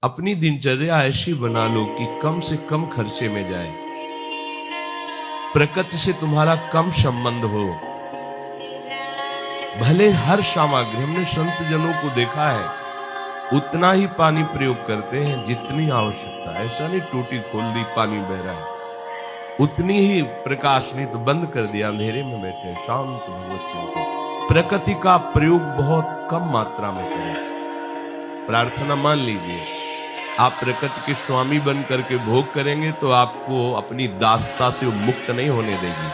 अपनी दिनचर्या ऐसी बना लो कि कम से कम खर्चे में जाए, प्रकृति से तुम्हारा कम संबंध हो। भले हर सामग्री, हमने संत जनों को देखा है उतना ही पानी प्रयोग करते हैं जितनी आवश्यकता है। ऐसा नहीं टूटी खोल दी पानी बह रहा है, उतनी ही प्रकाश, नहीं तो बंद कर दिया, अंधेरे में बैठे शांत भगवत चिंतन। प्रकृति का प्रयोग बहुत कम मात्रा में करें। प्रार्थना मान लीजिए, आप प्रकृति के स्वामी बन करके भोग करेंगे तो आपको अपनी दासता से मुक्त नहीं होने देगी।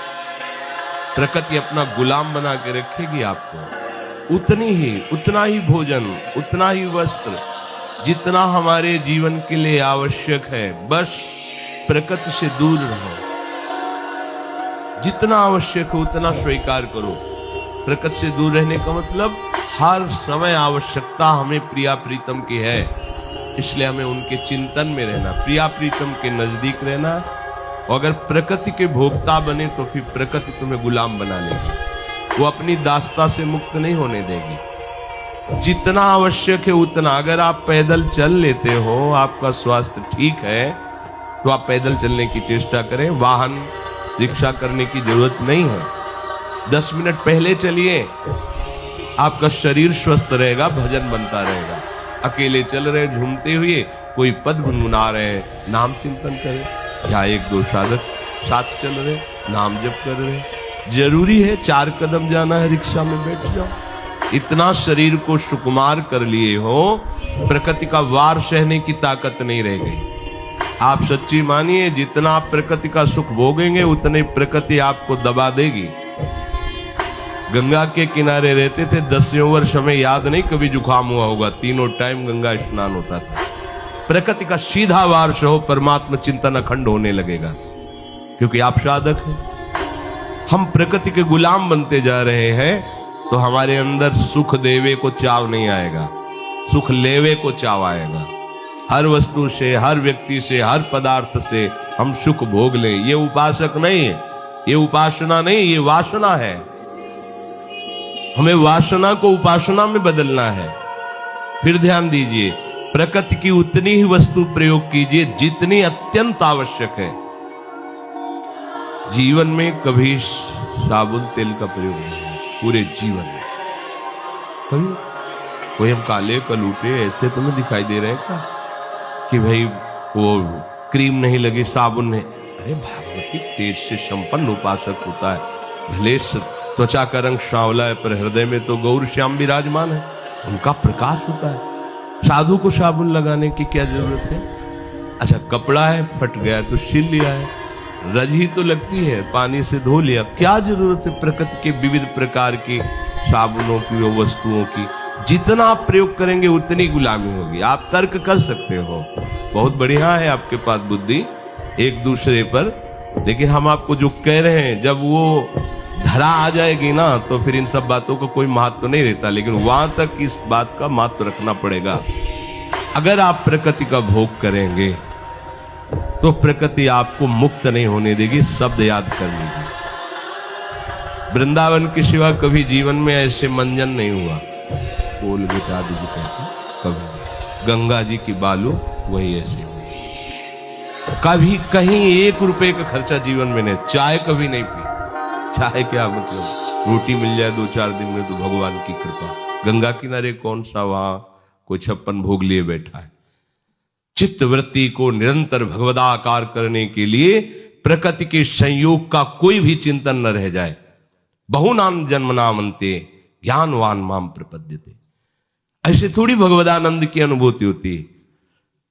प्रकृति अपना गुलाम बना के रखेगी आपको। उतना ही भोजन, उतना ही वस्त्र, जितना हमारे जीवन के लिए आवश्यक है, बस प्रकृति से दूर रहो। जितना आवश्यक हो उतना स्वीकार करो। प्रकृति से दूर रहने का मतलब हर समय आवश्यकता हमें प्रिया प्रीतम की है, इसलिए हमें उनके चिंतन में रहना, प्रिया प्रीतम के नजदीक रहना। और अगर प्रकृति के भोक्ता बने तो फिर प्रकृति तुम्हें गुलाम बना लेगी, वो अपनी दासता से मुक्त नहीं होने देगी। जितना आवश्यक है उतना। अगर आप पैदल चल लेते हो, आपका स्वास्थ्य ठीक है, तो आप पैदल चलने की चेष्टा करें। वाहन रिक्शा करने की जरूरत नहीं है। 10 मिनट पहले चलिए, आपका शरीर स्वस्थ रहेगा, भजन बनता रहेगा। अकेले चल रहे झूमते हुए, कोई पद गुनगुना रहे, नाम चिंतन करें, या 1-2 साधक साथ चल रहे, नाम जप कर रहे। जरूरी है 4 कदम जाना है, रिक्शा में बैठ जाओ। इतना शरीर को सुकुमार कर लिए हो, प्रकृति का वार सहने की ताकत नहीं रह गई। आप सच्ची मानिए, जितना आप प्रकृति का सुख भोगेंगे उतने प्रकृति आपको दबा देगी। गंगा के किनारे रहते थे, 10 वर्ष, हमें याद नहीं कभी जुकाम हुआ होगा। 3 टाइम गंगा स्नान होता था। प्रकृति का सीधा वार सहो, परमात्मा चिंतन अखंड होने लगेगा, क्योंकि आप साधक हैं। हम प्रकृति के गुलाम बनते जा रहे हैं, तो हमारे अंदर सुख देवे को चाव नहीं आएगा, सुख लेवे को चाव आएगा। हर वस्तु से, हर व्यक्ति से, हर पदार्थ से हम सुख भोग लें, ये उपासक नहीं है, ये उपासना नहीं, ये वासना है। हमें वासना को उपासना में बदलना है। फिर ध्यान दीजिए, प्रकृति की उतनी ही वस्तु प्रयोग कीजिए जितनी अत्यंत आवश्यक है। जीवन में कभी साबुन तेल का प्रयोग नहीं है, पूरे जीवन में कभी। कोई हम काले कलूटे ऐसे तुम्हें दिखाई दे रहे हैं क्या कि भाई वो क्रीम नहीं लगी, साबुन नहीं? अरे भागवती तेज से संपन्न उपासक होता है। भले त्वचा का रंग सांवला है, पर हृदय में तो गौर श्याम विराजमान है, उनका प्रकाश होता है। साधु को साबुन लगाने की क्या जरूरत है? अच्छा, कपड़ा है, फट गया तो सिल लिया है, रज ही तो लगती है, पानी से धो लिया, क्या जरूरत है प्रकृति के विविध प्रकार की साबुनों की, वो वस्तुओं की? जितना आप प्रयोग करेंगे उतनी गुलामी होगी। आप तर्क कर सकते हो, बहुत बढ़िया है आपके पास बुद्धि एक दूसरे पर, लेकिन हम आपको जो कह रहे हैं, जब वो धरा आ जाएगी ना, तो फिर इन सब बातों को कोई महत्व तो नहीं रहता, लेकिन वहां तक इस बात का महत्व रखना पड़ेगा। अगर आप प्रकृति का भोग करेंगे तो प्रकृति आपको मुक्त नहीं होने देगी। शब्द याद कर लीजिए, वृंदावन के सिवा कभी जीवन में ऐसे मंजन नहीं हुआ। कोल गिटा दीजिए कहते कभी, गंगा जी की बालू वही ऐसे हुई। कभी कहीं 1 रुपए का खर्चा जीवन में नहीं। चाय कभी नहीं पी। चाय क्या मतलब, रोटी मिल जाए 2-4 दिन में तो भगवान की कृपा। गंगा किनारे कौन सा वहां कोई 56 भोग लिए बैठा है? चित्त वृत्ति को निरंतर भगवदाकार करने के लिए प्रकृति के संयोग का कोई भी चिंतन न रह जाए। बहुनाम जन्मनामन्ते ज्ञानवान माम प्रपद्यते। ऐसे थोड़ी भगवदानंद की अनुभूति होती है।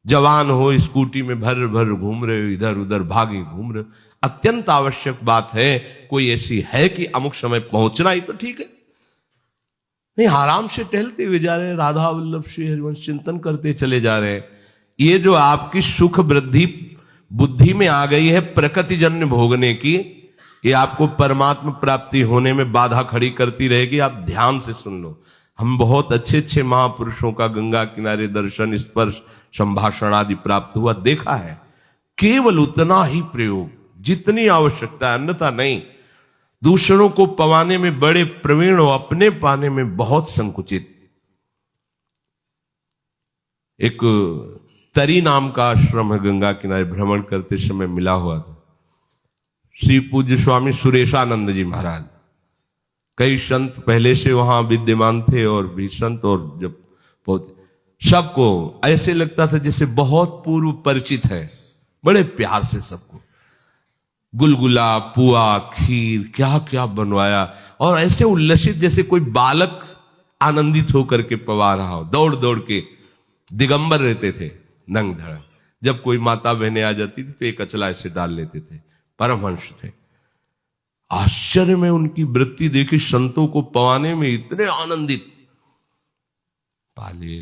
जवान हो, स्कूटी में भर भर घूम रहे हो, इधर उधर भागे घूम रहे हो, अत्यंत आवश्यक बात है, कोई ऐसी है कि अमुक समय पहुंचना ही तो ठीक है। नहीं, आराम से टहलते हुए जा रहे हैं, राधा वल्लभ श्री हरिवंश चिंतन करते चले जा रहे हैं। ये जो आपकी सुख वृद्धि बुद्धि में आ गई है प्रकृति जन्य भोगने की, ये आपको परमात्मा प्राप्ति होने में बाधा खड़ी करती रहेगी। आप ध्यान से सुन लो। हम बहुत अच्छे अच्छे महापुरुषों का गंगा किनारे दर्शन, स्पर्श, संभाषण आदि प्राप्त हुआ, देखा है। केवल उतना ही प्रयोग जितनी आवश्यकता है, अन्यथा नहीं। दूसरों को पवाने में बड़े प्रवीण हो, अपने पाने में बहुत संकुचित। एक तरी नाम का आश्रम है, गंगा किनारे भ्रमण करते समय मिला हुआ था। श्री पूज्य स्वामी सुरेशानंद जी महाराज, कई संत पहले से वहां विद्यमान थे और भी संत, और जब सबको ऐसे लगता था जैसे बहुत पूर्व परिचित है, बड़े प्यार से सबको गुलगुला, पुआ, खीर, क्या क्या बनवाया, और ऐसे उल्लसित जैसे कोई बालक आनंदित होकर के पवा रहा हो। दौड़ दौड़ के दिगंबर रहते थे, नंग धड़। जब कोई माता बहनें आ जाती थी तो एक अचला ऐसे डाल लेते थे। परमहंस थे। आश्चर्य में उनकी वृत्ति देखी, संतों को पवाने में इतने आनंदित। पाले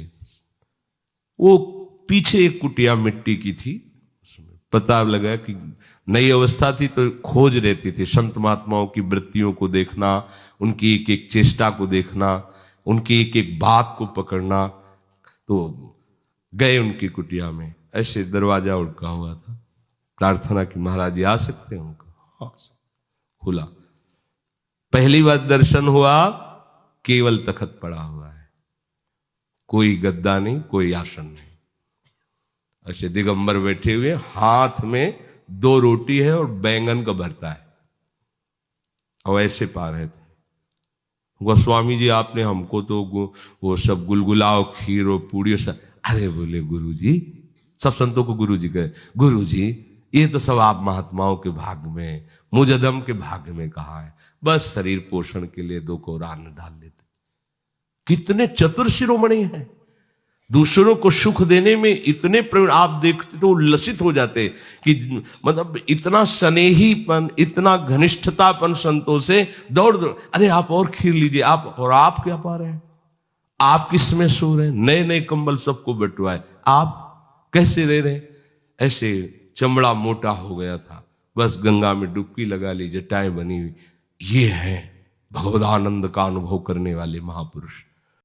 वो पीछे एक कुटिया मिट्टी की थी, उसमें पता लगा कि नई अवस्था थी तो खोज रहती थी संत महात्माओं की वृत्तियों को देखना, उनकी एक एक चेष्टा को देखना, उनकी एक एक बात को पकड़ना। तो गए उनकी कुटिया में, ऐसे दरवाजा उड़का हुआ था, प्रार्थना की महाराज जी आ सकते हैं? उनका हाँ, खुला। पहली बार दर्शन हुआ, केवल तखत पड़ा हुआ है, कोई गद्दा नहीं, कोई आसन नहीं। ऐसे दिगंबर बैठे हुए, हाथ में 2 रोटी है और बैंगन का भरता है, और ऐसे पा रहे थे। गोस्वामी जी आपने हमको तो वो सब गुलगुलाओ, खीर और पूड़ी और सब। अरे बोले गुरु जी, सब संतों को गुरु जी कहे, गुरु जी ये तो सब आप महात्माओं के भाग में, मुजदम के भाग में कहा है, बस शरीर पोषण के लिए 2 कोरा अन्न डाल लेते। कितने चतुर शिरोमणि हैं, दूसरों को सुख देने में इतने प्रवीण। आप देखते तो उल्लसित हो जाते कि मतलब इतना स्नेहीपन, इतना घनिष्ठतापन संतों से। दौड़ दौड़, अरे आप और खीर लीजिए, आप, और आप क्या पा रहे हैं? आप किस में सो रहे हैं? नए नए कंबल सबको बंटवाए, आप कैसे रह रहे हैं? ऐसे चमड़ा मोटा हो गया था, बस गंगा में डुबकी लगा ली, जटाएं बनी हुई। ये है भगवदानंद का अनुभव करने वाले महापुरुष।